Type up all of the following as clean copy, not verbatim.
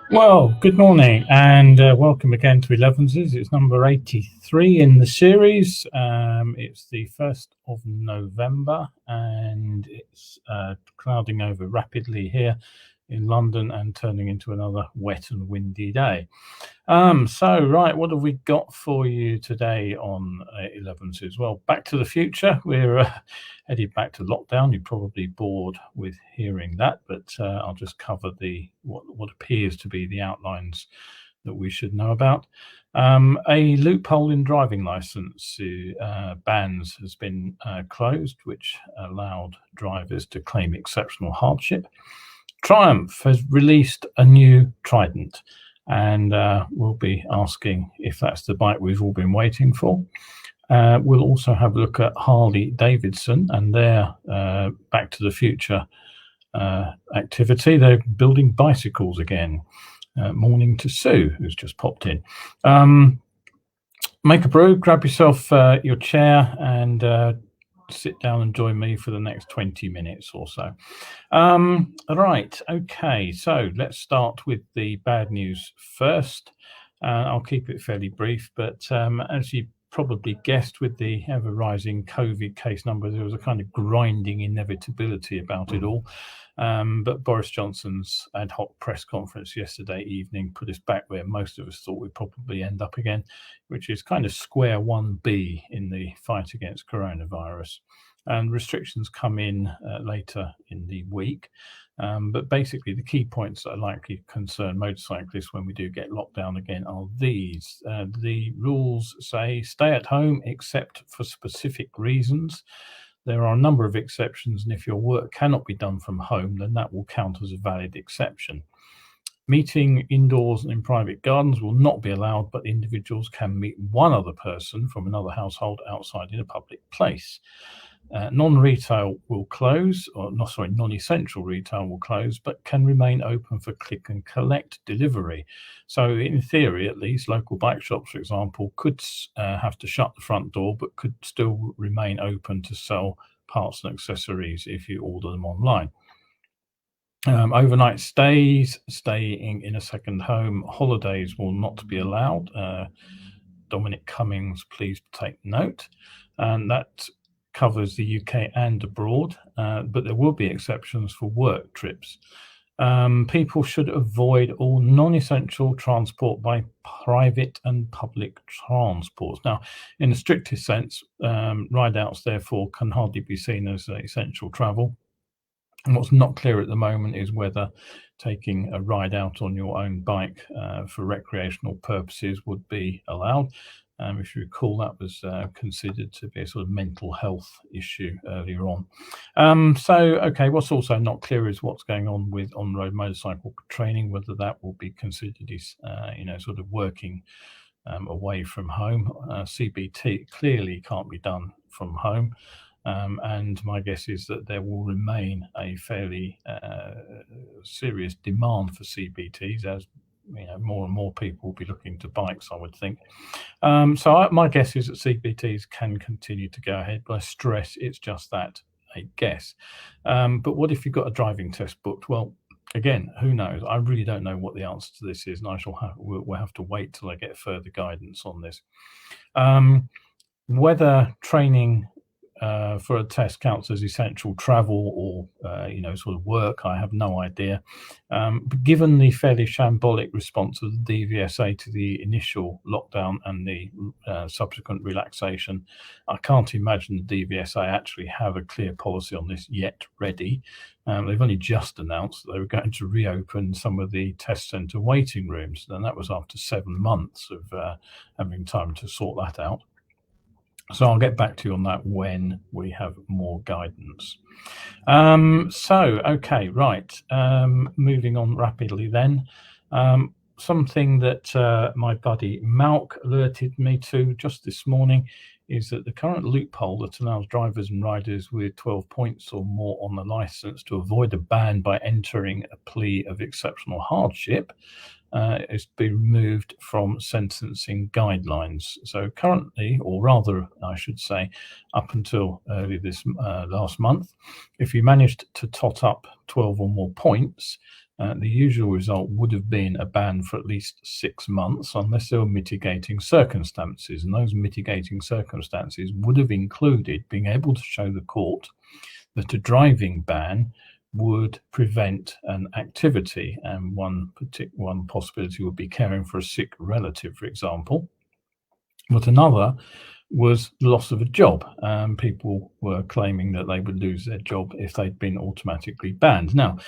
Well, good morning and welcome again to Elevenses. It's number 83 in the series. It's the 1st of November and it's clouding over rapidly here in London and turning into another wet and windy day. Right, what have we got for you today on Elevenses? Well, Back to the Future. We're headed back to lockdown. You're probably bored with hearing that, but I'll just cover what appears to be the outlines that we should know about. A loophole in driving license bans has been closed, which allowed drivers to claim exceptional hardship. Triumph has released a new Trident, and we'll be asking if that's the bike we've all been waiting for. We'll also have a look at Harley Davidson and their Back to the Future activity. They're building bicycles again. Morning to Sue, who's just popped in. Make a brew, grab yourself your chair and sit down and join me for the next 20 minutes or so. Right, okay, so let's start with the bad news first. I'll keep it fairly brief, but as you probably guessed, with the ever rising COVID case numbers, there was a kind of grinding inevitability about it all. But Boris Johnson's ad hoc press conference yesterday evening put us back where most of us thought we'd probably end up again, which is kind of square 1B in the fight against coronavirus. And restrictions come in later in the week. But basically, the key points that are likely to concern motorcyclists when we do get locked down again are these. The rules say stay at home except for specific reasons. There are a number of exceptions, and if your work cannot be done from home, then that will count as a valid exception. Meeting indoors and in private gardens will not be allowed, but individuals can meet one other person from another household outside in a public place. Non-retail will close, non-essential retail will close, but can remain open for click and collect delivery. So in theory, at least, local bike shops, for example, could have to shut the front door, but could still remain open to sell parts and accessories if you order them online. Overnight stays, staying in a second home, holidays will not be allowed. Dominic Cummings, please take note. And that covers the UK and abroad, but there will be exceptions for work trips. People should avoid all non-essential transport by private and public transports. Now, in the strictest sense, ride-outs therefore can hardly be seen as essential travel. And what's not clear at the moment is whether taking a ride out on your own bike for recreational purposes would be allowed. If you recall, that was considered to be a sort of mental health issue earlier on. Okay, what's also not clear is what's going on with on-road motorcycle training, whether that will be considered as, sort of working away from home. CBT clearly can't be done from home. And my guess is that there will remain a fairly serious demand for CBTs as more and more people will be looking to bikes, I would think. My guess is that CBTs can continue to go ahead, but I stress it's just that, a guess. But what if you've got a driving test booked? Well, again, who knows? I really don't know what the answer to this is, and we'll have to wait till I get further guidance on this. Whether training for a test counts as essential travel or sort of work, I have no idea. But given the fairly shambolic response of the DVSA to the initial lockdown and the subsequent relaxation, I can't imagine the DVSA actually have a clear policy on this yet ready. They've only just announced that they were going to reopen some of the test centre waiting rooms, and that was after 7 months of having time to sort that out. So I'll get back to you on that when we have more guidance. Okay, right. Moving on rapidly then. Something that my buddy Malk alerted me to just this morning is that the current loophole that allows drivers and riders with 12 points or more on the license to avoid a ban by entering a plea of exceptional hardship is to be removed from sentencing guidelines. So currently, or rather I should say up until early this last month, if you managed to tot up 12 or more points, the usual result would have been a ban for at least 6 months unless there were mitigating circumstances, and those mitigating circumstances would have included being able to show the court that a driving ban would prevent an activity, and one possibility would be caring for a sick relative, for example. But another was the loss of a job. People were claiming that they would lose their job if they'd been automatically banned. Now,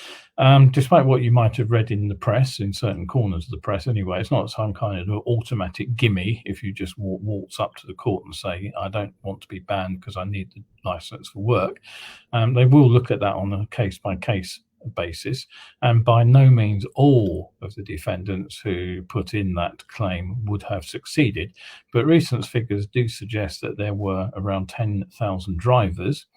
despite what you might have read in the press, in certain corners of the press anyway, it's not some kind of automatic gimme if you just waltz up to the court and say, I don't want to be banned because I need the license for work. They will look at that on a case-by-case basis, and by no means all of the defendants who put in that claim would have succeeded, but recent figures do suggest that there were around 10,000 drivers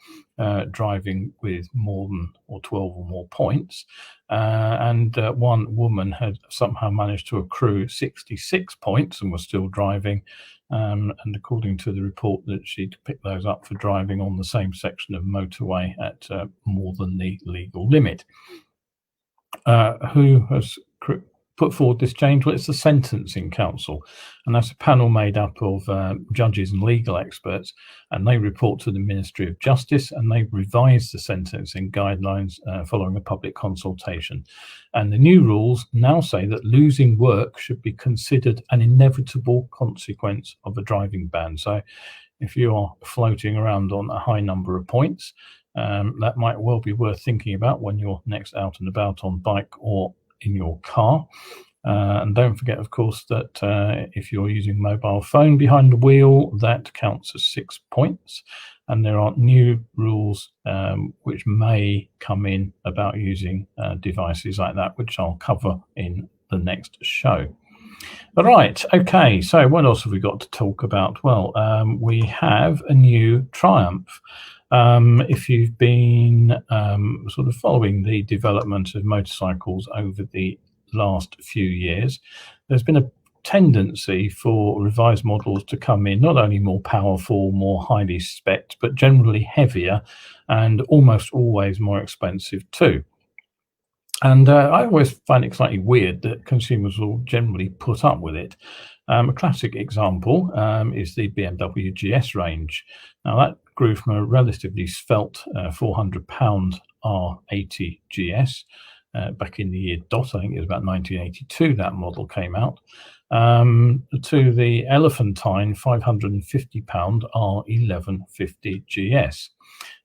driving with more than or 12 or more points, and one woman had somehow managed to accrue 66 points and was still driving, and according to the report that she'd picked those up for driving on the same section of motorway at more than the legal limit. Who has put forward this change? Well, it's the Sentencing Council, and that's a panel made up of judges and legal experts, and they report to the Ministry of Justice, and they revise the sentencing guidelines following a public consultation. And the new rules now say that losing work should be considered an inevitable consequence of a driving ban. So if you are floating around on a high number of points, that might well be worth thinking about when you're next out and about on bike or in your car. And don't forget, of course, that if you're using mobile phone behind the wheel, that counts as 6 points. And there are new rules which may come in about using devices like that, which I'll cover in the next show. All right, okay, so what else have we got to talk about? Well, we have a new Triumph. If you've been sort of following the development of motorcycles over the last few years, there's been a tendency for revised models to come in not only more powerful, more highly spec'd, but generally heavier and almost always more expensive too. And I always find it slightly weird that consumers will generally put up with it. A classic example is the BMW GS range. Now that grew from a relatively svelte £400 R80 GS back in the year dot, I think it was about 1982 that model came out, to the elephantine £550 R1150 GS.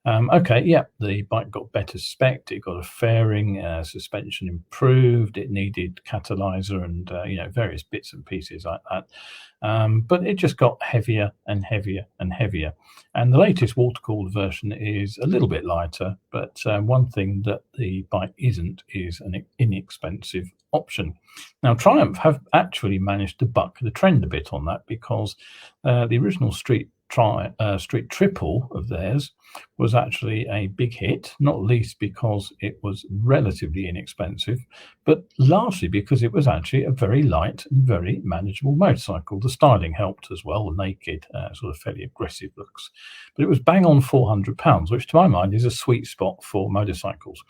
Okay, yeah, the bike got better spec'd, it got a fairing, suspension improved, it needed catalyzer and various bits and pieces like that. But it just got heavier and heavier and heavier. And the latest water-cooled version is a little bit lighter, but one thing that the bike isn't is an inexpensive option. Now, Triumph have actually managed to buck the trend a bit on that, because the original Street Triple of theirs was actually a big hit, not least because it was relatively inexpensive, but largely because it was actually a very light and very manageable motorcycle. The styling helped as well, the naked, sort of fairly aggressive looks. But it was bang on £400, which to my mind is a sweet spot for motorcycles.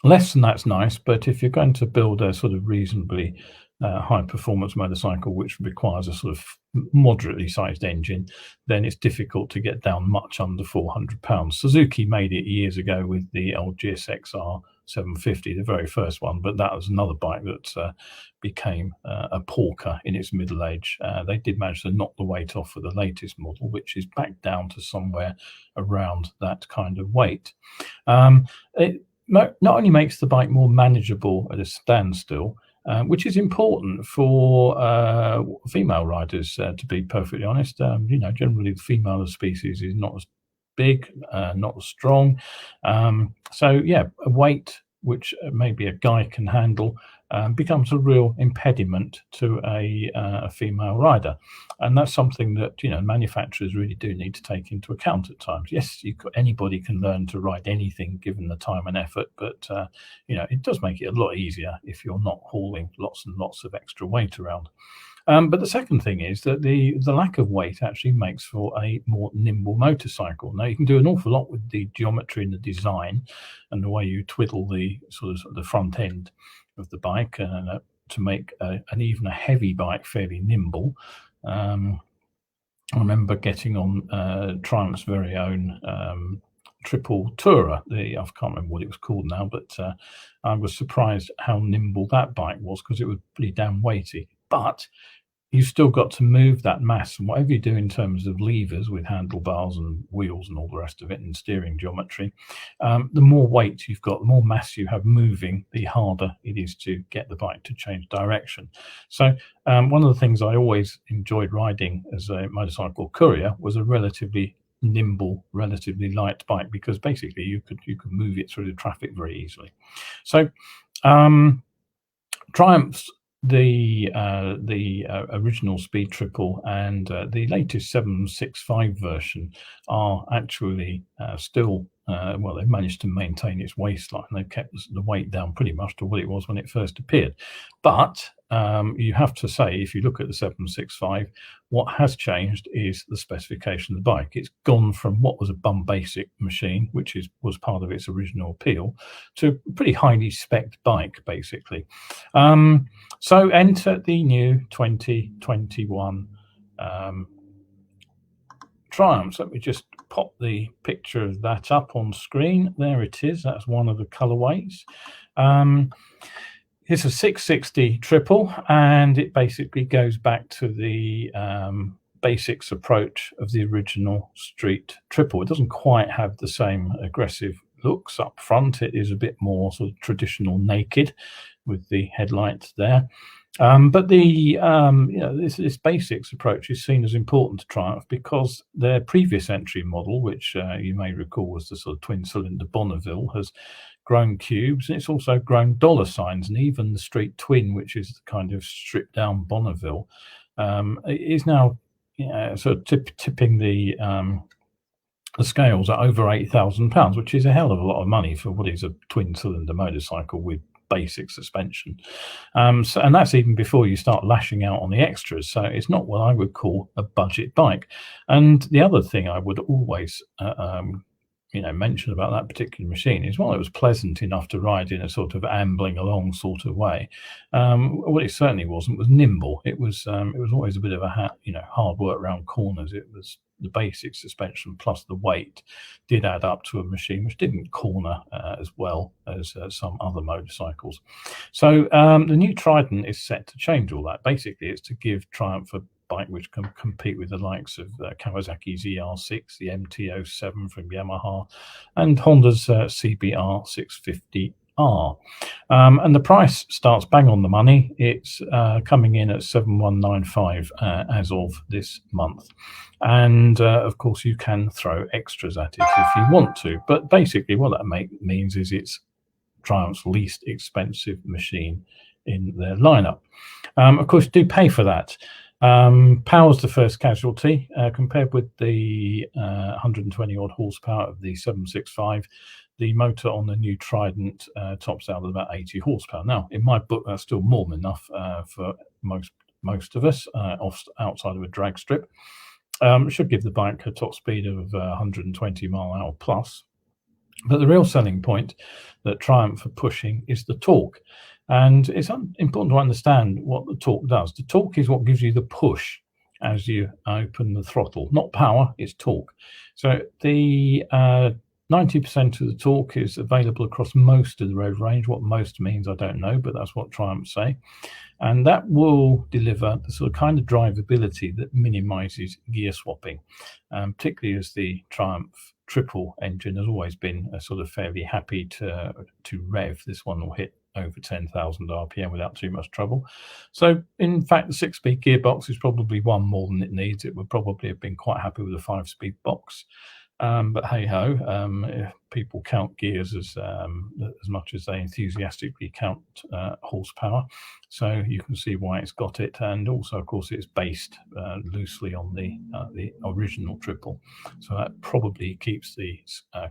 Less than that's nice, but if you're going to build a sort of reasonably high performance motorcycle, which requires a sort of moderately sized engine, then it's difficult to get down much under 400 pounds. Suzuki made it years ago with the old GSX-R 750, the very first one, but that was another bike that became a porker in its middle age. They did manage to knock the weight off for the latest model, which is back down to somewhere around that kind of weight. It not only makes the bike more manageable at a standstill, which is important for female riders, to be perfectly honest. Generally the female of the species is not as big, not as strong. So yeah, a weight which maybe a guy can handle becomes a real impediment to a female rider, and that's something that manufacturers really do need to take into account at times. Yes, anybody can learn to ride anything given the time and effort, but it does make it a lot easier if you're not hauling lots and lots of extra weight around. But the second thing is that the lack of weight actually makes for a more nimble motorcycle. Now, you can do an awful lot with the geometry and the design and the way you twiddle the sort of the front end of the bike to make even a heavy bike fairly nimble. I remember getting on Triumph's very own triple tourer. I can't remember what it was called now, but I was surprised how nimble that bike was because it was pretty damn weighty. But you've still got to move that mass, and whatever you do in terms of levers with handlebars and wheels and all the rest of it and steering geometry, the more weight you've got, the more mass you have moving, the harder it is to get the bike to change direction. So one of the things I always enjoyed riding as a motorcycle courier was a relatively nimble, relatively light bike, because basically you could move it through the traffic very easily. So Triumph's the original Speed Triple and the latest 765 version are actually still they've managed to maintain its waistline. They've kept the weight down pretty much to what it was when it first appeared. But you have to say, if you look at the 765, what has changed is the specification of the bike. It's gone from what was a bum basic machine, which was part of its original appeal, to a pretty highly spec'd bike, basically. So enter the new 2021 Triumphs. Let me just pop the picture of that up on screen. There it is. That's one of the colorways. It's a 660 triple, and it basically goes back to the basics approach of the original Street Triple. It doesn't quite have the same aggressive looks up front. It is a bit more sort of traditional naked with the headlights there. But this basics approach is seen as important to Triumph because their previous entry model, which you may recall was the sort of twin-cylinder Bonneville, has grown cubes, and it's also grown dollar signs, and even the Street Twin, which is the kind of stripped-down Bonneville, is now sort of tipping the scales at over £8,000, which is a hell of a lot of money for what is a twin-cylinder motorcycle with basic suspension. And that's even before you start lashing out on the extras. So it's not what I would call a budget bike. And the other thing I would always mention about that particular machine is, while it was pleasant enough to ride in a sort of ambling along sort of way, what it certainly wasn't was nimble. It was always a bit of a hard work around corners. It was the basic suspension plus the weight did add up to a machine which didn't corner as well as some other motorcycles. So the new Trident is set to change all that. Basically, it's to give Triumph a bike which can compete with the likes of Kawasaki's ER6, the MT-07 from Yamaha, and Honda's CBR 650R. And the price starts bang on the money. It's coming in at 7,195 as of this month. And of course, you can throw extras at it if you want to. But basically, what that means is it's Triumph's least expensive machine in their lineup. Of course, do pay for that. Power's the first casualty. Compared with the 120 odd horsepower of the 765, the motor on the new Trident tops out at about 80 horsepower. Now, in my book, that's still more than enough for most of us outside of a drag strip. It should give the bike a top speed of 120 mile an hour plus. But the real selling point that Triumph are pushing is the torque. And it's important to understand what the torque does. The torque is what gives you the push as you open the throttle, not power, it's torque. So the 90% of the torque is available across most of the road range. What most means, I don't know, but that's what Triumph say. And that will deliver the sort of kind of drivability that minimizes gear swapping, particularly as the Triumph triple engine has always been sort of fairly happy to rev. This one will hit over 10,000 RPM without too much trouble. So in fact, the 6-speed gearbox is probably one more than it needs. It would probably have been quite happy with a 5-speed box. But hey ho, if people count gears as much as they enthusiastically count horsepower, so you can see why it's got it. And also, of course, it's based loosely on the original triple, so that probably keeps the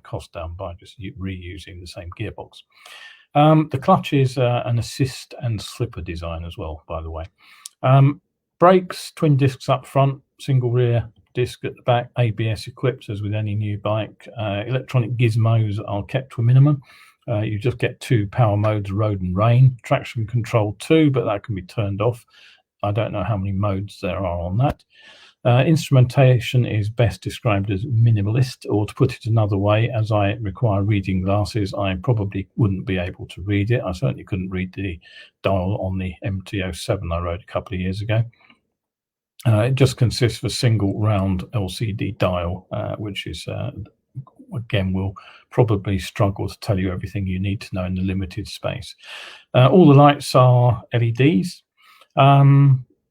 cost down by just reusing the same gearbox. The clutch is an assist and slipper design as well, by the way. Brakes, twin discs up front, single rear disc at the back, ABS equipped as with any new bike. Electronic gizmos are kept to a minimum. You just get 2 power modes, road and rain. Traction control too, but that can be turned off. I don't know how many modes there are on that. Instrumentation is best described as minimalist, or to put it another way, as I require reading glasses, I probably wouldn't be able to read it. I certainly couldn't read the dial on the MT-07 I rode a couple of years ago. It just consists of a single round LCD dial, which is, again, will probably struggle to tell you everything you need to know in the limited space. All the lights are LEDs.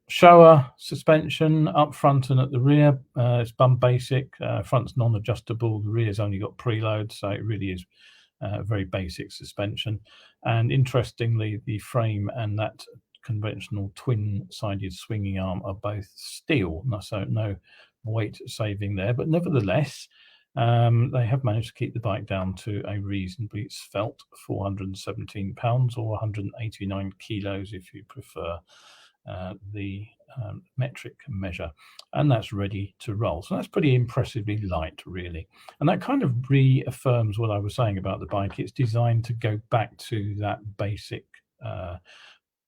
Shower suspension up front and at the rear. It's bum basic. Front's non-adjustable. The rear's only got preload, so it really is very basic suspension. And interestingly, the frame and that conventional twin-sided swinging arm are both steel, so no weight saving there. But nevertheless, they have managed to keep the bike down to a reasonably svelte 417 pounds or 189 kilos if you prefer the metric measure, and that's ready to roll. So that's pretty impressively light, really, and that kind of reaffirms what I was saying about the bike. It's designed to go back to that basic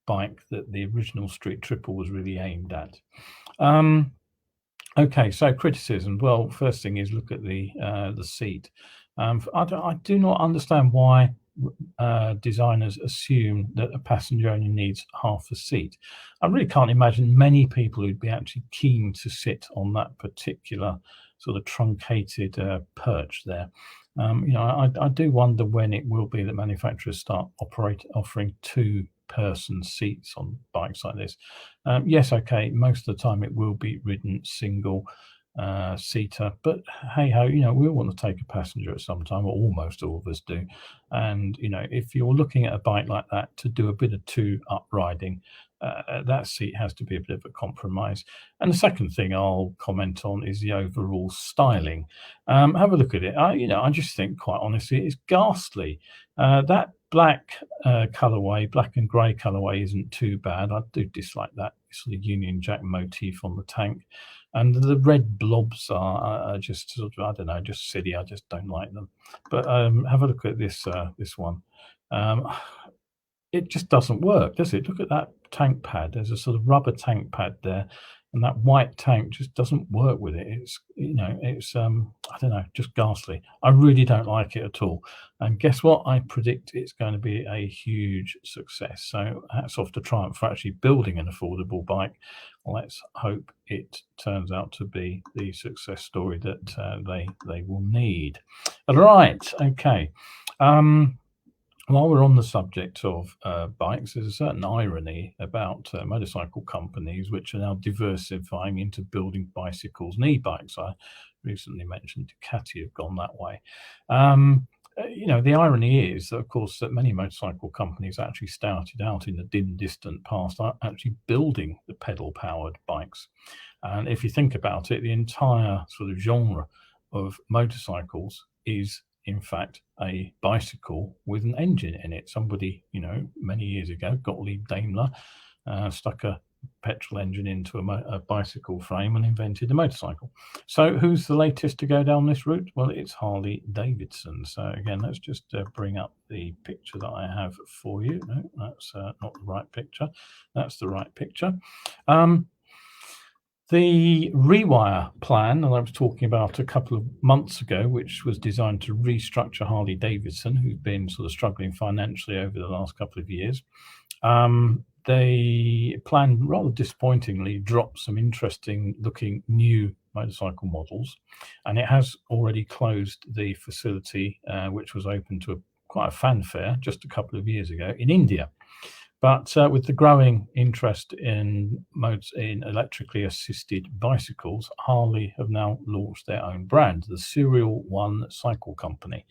bike that the original Street Triple was really aimed at. Okay, so criticism. Well, first thing is look at the seat. I do not understand why designers assume that a passenger only needs half a seat. I really can't imagine many people who'd be actually keen to sit on that particular sort of truncated perch there. I do wonder when it will be that manufacturers start offering 2-person seats on bikes like this. Yes, okay, most of the time it will be ridden single seater, but hey ho, we all want to take a passenger at some time, or almost all of us do. And if you're looking at a bike like that to do a bit of 2-up riding, that seat has to be a bit of a compromise. And the second thing I'll comment on is the overall styling. Have a look at it. I just think, quite honestly, it's ghastly. That black colorway, black and grey colorway, isn't too bad. I do dislike that sort of Union Jack motif on the tank. And the red blobs are just sort of, I don't know, just silly. I just don't like them. But have a look at this one. It just doesn't work, does it? Look at that tank pad. There's a sort of rubber tank pad there, and that white tank just doesn't work with it. It's I don't know, just ghastly. I really don't like it at all. And guess what? I predict it's going to be a huge success. So hats off to Triumph for actually building an affordable bike. Let's hope it turns out to be the success story that they will need. All right, okay. While we're on the subject of bikes, there's a certain irony about motorcycle companies which are now diversifying into building bicycles and e-bikes. I recently mentioned Ducati have gone that way. The irony is, of course, that many motorcycle companies actually started out in the dim, distant past actually building the pedal-powered bikes. And if you think about it, the entire sort of genre of motorcycles is, in fact, a bicycle with an engine in it. Somebody, many years ago, Gottlieb Daimler, stuck a petrol engine into a bicycle frame and invented the motorcycle. So who's the latest to go down this route? Well, it's Harley Davidson. So again, let's just bring up the picture that I have for you. No, that's not the right picture. That's the right picture. The rewire plan that I was talking about a couple of months ago, which was designed to restructure Harley Davidson, who've been sort of struggling financially over the last couple of years, they plan, rather disappointingly, drop some interesting looking new motorcycle models, and it has already closed the facility, which was open to quite a fanfare just a couple of years ago in India. But with the growing interest in electrically assisted bicycles, Harley have now launched their own brand, the Serial One Cycle Company.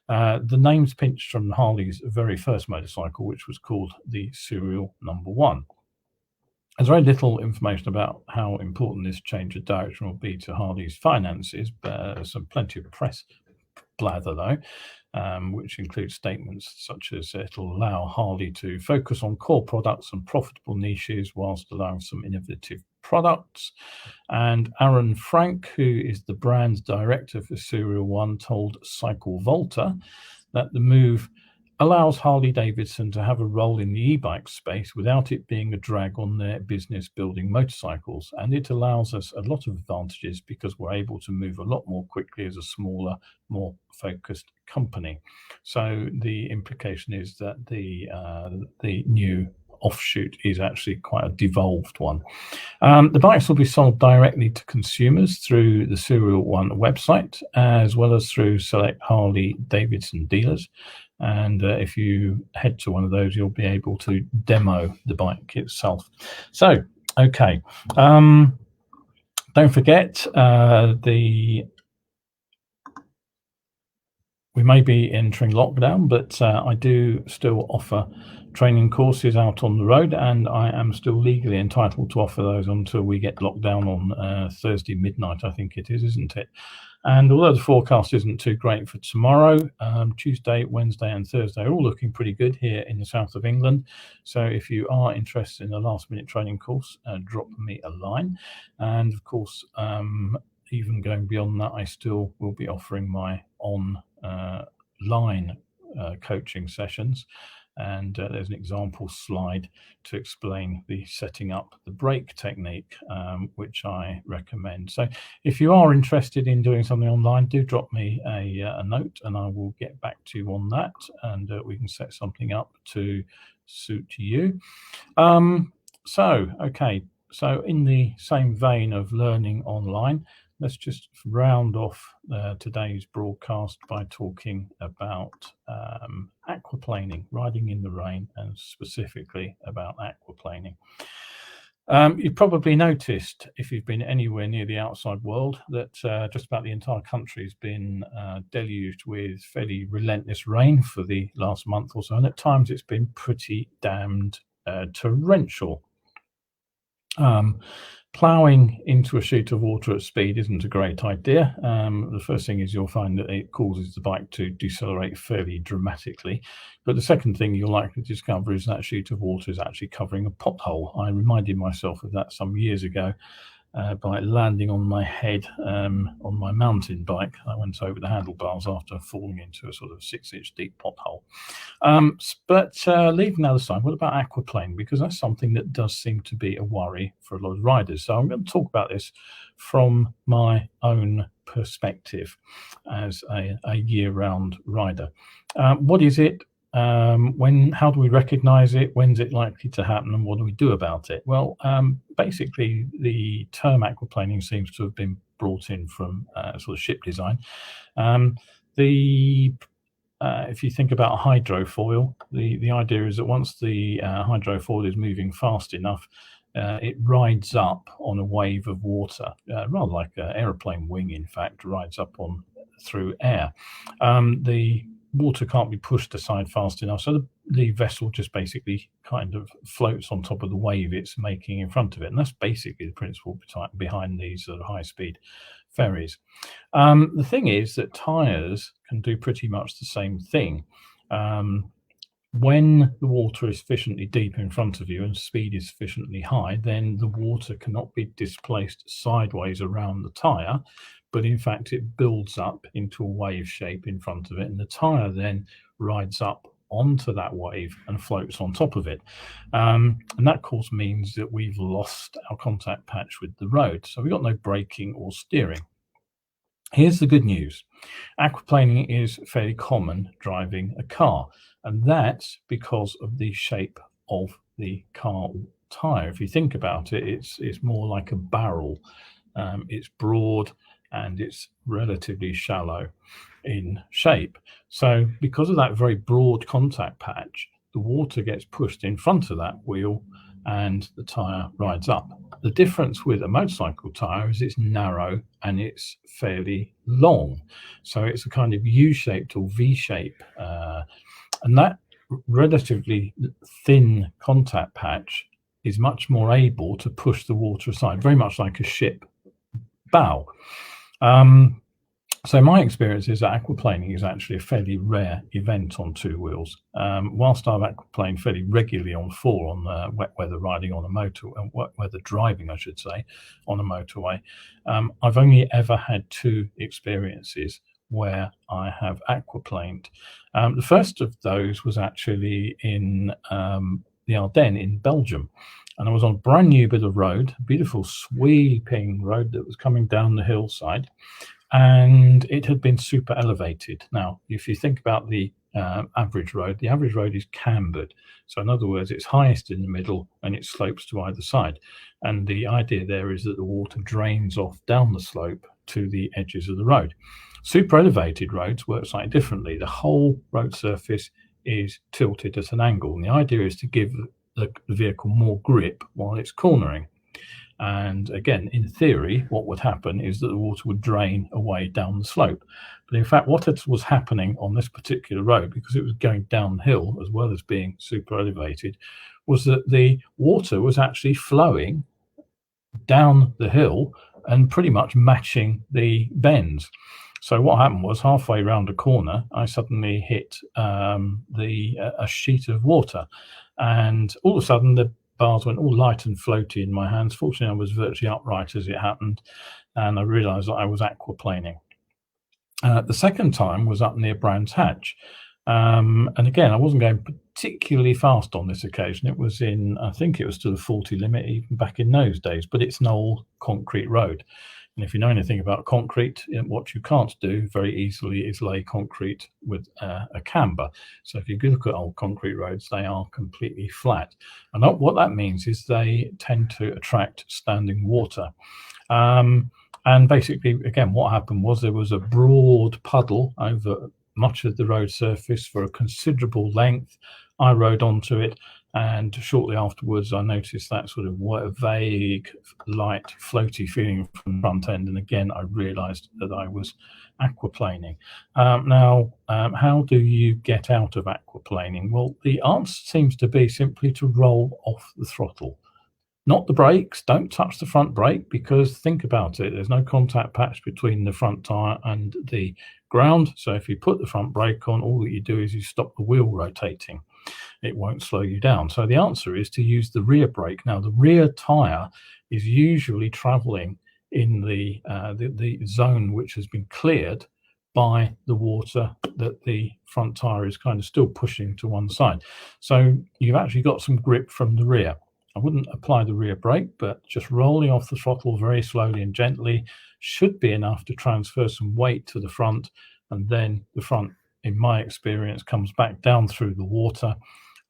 The name's pinched from Harley's very first motorcycle, which was called the Serial Number One. There's very little information about how important this change of direction will be to Harley's finances, but there's plenty of press blather, though, which includes statements such as it'll allow Harley to focus on core products and profitable niches whilst allowing some innovative products. And Aaron Frank, who is the brand's director for Serial One, told Cycle Volta that the move allows Harley Davidson to have a role in the e-bike space without it being a drag on their business building motorcycles. And it allows us a lot of advantages because we're able to move a lot more quickly as a smaller, more focused company. So the implication is that the new offshoot is actually quite a devolved one. The bikes will be sold directly to consumers through the Serial One website, as well as through select Harley Davidson dealers. And if you head to one of those, you'll be able to demo the bike itself. So, okay. Don't forget, we may be entering lockdown, but I do still offer training courses out on the road, and I am still legally entitled to offer those until we get locked down on Thursday midnight, I think it is, isn't it? And although the forecast isn't too great for tomorrow, Tuesday, Wednesday and Thursday are all looking pretty good here in the south of England. So if you are interested in a last-minute training course, drop me a line. And of course, even going beyond that, I still will be offering my online coaching sessions. And there's an example slide to explain the setting up the brake technique, which I recommend. So if you are interested in doing something online, do drop me a note and I will get back to you on that, and we can set something up to suit you. Okay, so in the same vein of learning online, let's just round off today's broadcast by talking about aquaplaning, riding in the rain, and specifically about aquaplaning. You've probably noticed, if you've been anywhere near the outside world, that just about the entire country has been deluged with fairly relentless rain for the last month or so, and at times it's been pretty damned torrential. Ploughing into a sheet of water at speed isn't a great idea. The first thing is you'll find that it causes the bike to decelerate fairly dramatically. But the second thing you'll likely discover is that sheet of water is actually covering a pothole. I reminded myself of that some years ago by landing on my head on my mountain bike. I went over the handlebars after falling into a sort of 6-inch deep pothole. But leaving that aside, what about aquaplane? Because that's something that does seem to be a worry for a lot of riders. So I'm going to talk about this from my own perspective as a year-round rider. What is it? How do we recognize it? When's it likely to happen, and what do we do about it? Well, basically, the term aquaplaning seems to have been brought in from sort of ship design. If you think about a hydrofoil, the idea is that once the hydrofoil is moving fast enough, it rides up on a wave of water, rather like an aeroplane wing, in fact, rides up through air. The water can't be pushed aside fast enough, so the vessel just basically kind of floats on top of the wave it's making in front of it, and that's basically the principle behind these sort of high-speed ferries. The thing is that tires can do pretty much the same thing. When the water is sufficiently deep in front of you and speed is sufficiently high, then the water cannot be displaced sideways around the tyre, but in fact it builds up into a wave shape in front of it, and the tyre then rides up onto that wave and floats on top of it. And that, of course, means that we've lost our contact patch with the road. So we've got no braking or steering. Here's the good news. Aquaplaning is fairly common driving a car, and that's because of the shape of the car tyre. If you think about it, it's more like a barrel. It's broad and it's relatively shallow in shape. So because of that very broad contact patch, the water gets pushed in front of that wheel and the tyre rides up. The difference with a motorcycle tyre is it's narrow and it's fairly long. So it's a kind of U-shaped or V-shape. And that relatively thin contact patch is much more able to push the water aside, very much like a ship bow. So my experience is that aquaplaning is actually a fairly rare event on two wheels. Whilst I've aquaplaned fairly regularly on four on wet weather riding on a motor, wet weather driving, I should say, on a motorway, I've only ever had two experiences where I have aquaplaned. The first of those was actually in the Ardennes in Belgium. And I was on a brand new bit of road, beautiful sweeping road that was coming down the hillside, and it had been super elevated. Now, if you think about the average road is cambered. So in other words, it's highest in the middle and it slopes to either side. And the idea there is that the water drains off down the slope to the edges of the road. Super elevated roads work slightly differently. The whole road surface is tilted at an angle. And the idea is to give the vehicle more grip while it's cornering. And again, in theory, what would happen is that the water would drain away down the slope. But in fact, what was happening on this particular road, because it was going downhill as well as being super elevated, was that the water was actually flowing down the hill and pretty much matching the bends. So what happened was, halfway around a corner, I suddenly hit a sheet of water, and all of a sudden the bars went all light and floaty in my hands. Fortunately, I was virtually upright as it happened, and I realised that I was aquaplaning. The second time was up near Brands Hatch, and again, I wasn't going particularly fast on this occasion. It was I think it was to the 40 limit even back in those days, but it's an old concrete road. And if you know anything about concrete, what you can't do very easily is lay concrete with a camber. So if you look at old concrete roads, they are completely flat. And what that means is they tend to attract standing water. And basically, again, what happened was there was a broad puddle over much of the road surface for a considerable length. I rode onto it, and shortly afterwards I noticed that sort of vague, light, floaty feeling from the front end, and again I realized that I was aquaplaning. Now, how do you get out of aquaplaning? Well, the answer seems to be simply to roll off the throttle. Not the brakes. Don't touch the front brake, because think about it, there's no contact patch between the front tyre and the ground. So if you put the front brake on, all that you do is you stop the wheel rotating. It won't slow you down. So the answer is to use the rear brake. Now, the rear tyre is usually travelling in the zone which has been cleared by the water that the front tyre is kind of still pushing to one side. So you've actually got some grip from the rear. I wouldn't apply the rear brake, but just rolling off the throttle very slowly and gently should be enough to transfer some weight to the front, and then the front, in my experience, comes back down through the water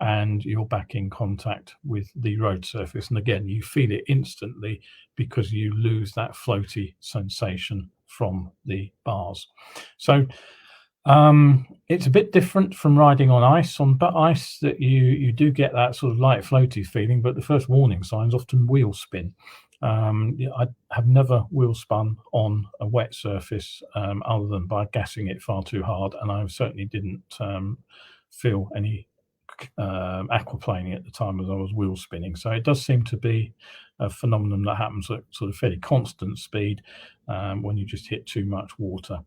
and you're back in contact with the road surface. And again, you feel it instantly because you lose that floaty sensation from the bars. So it's a bit different from riding on ice. On ice, that you do get that sort of light floaty feeling, but the first warning signs often wheel spin. I have never wheel spun on a wet surface other than by gassing it far too hard, and I certainly didn't feel any aquaplaning at the time as I was wheel spinning. So it does seem to be a phenomenon that happens at sort of fairly constant speed when you just hit too much water.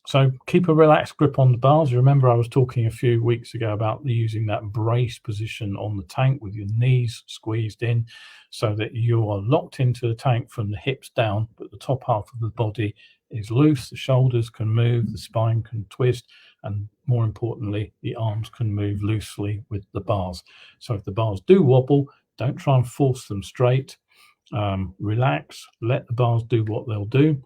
So keep a relaxed grip on the bars. You remember I was talking a few weeks ago about using that brace position on the tank with your knees squeezed in so that you are locked into the tank from the hips down, but the top half of the body is loose. The shoulders can move, the spine can twist, and more importantly, the arms can move loosely with the bars. So if the bars do wobble, don't try and force them straight. Relax, let the bars do what they'll do.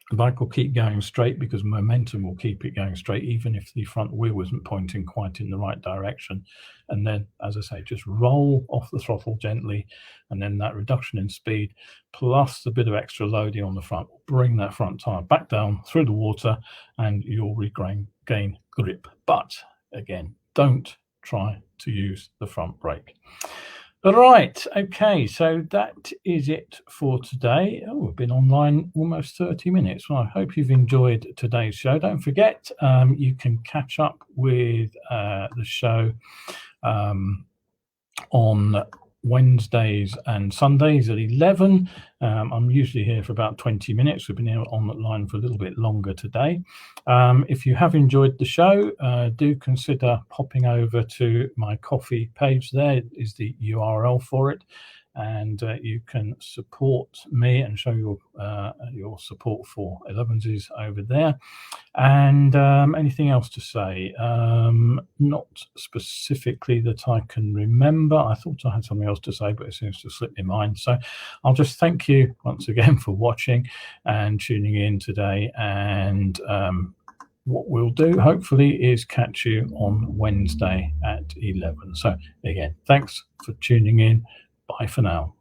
The bike will keep going straight because momentum will keep it going straight, even if the front wheel isn't pointing quite in the right direction. And then, as I say, just roll off the throttle gently, and then that reduction in speed plus a bit of extra loading on the front will bring that front tire back down through the water, and you'll gain grip. But again, don't try to use the front brake. Right, okay, so that is it for today. Oh, we've been online almost 30 minutes. Well, I hope you've enjoyed today's show. Don't forget, you can catch up with the show on Wednesdays and Sundays at 11. I'm usually here for about 20 minutes. We've been here on the line for a little bit longer today. If you have enjoyed the show, do consider popping over to my Ko-fi page. There is the URL for it, and you can support me and show your support for Elevenses over there. And anything else to say? Not specifically that I can remember. I thought I had something else to say, but it seems to slip my mind. So I'll just thank you once again for watching and tuning in today. And what we'll do, hopefully, is catch you on Wednesday at 11. So again, thanks for tuning in. Bye for now.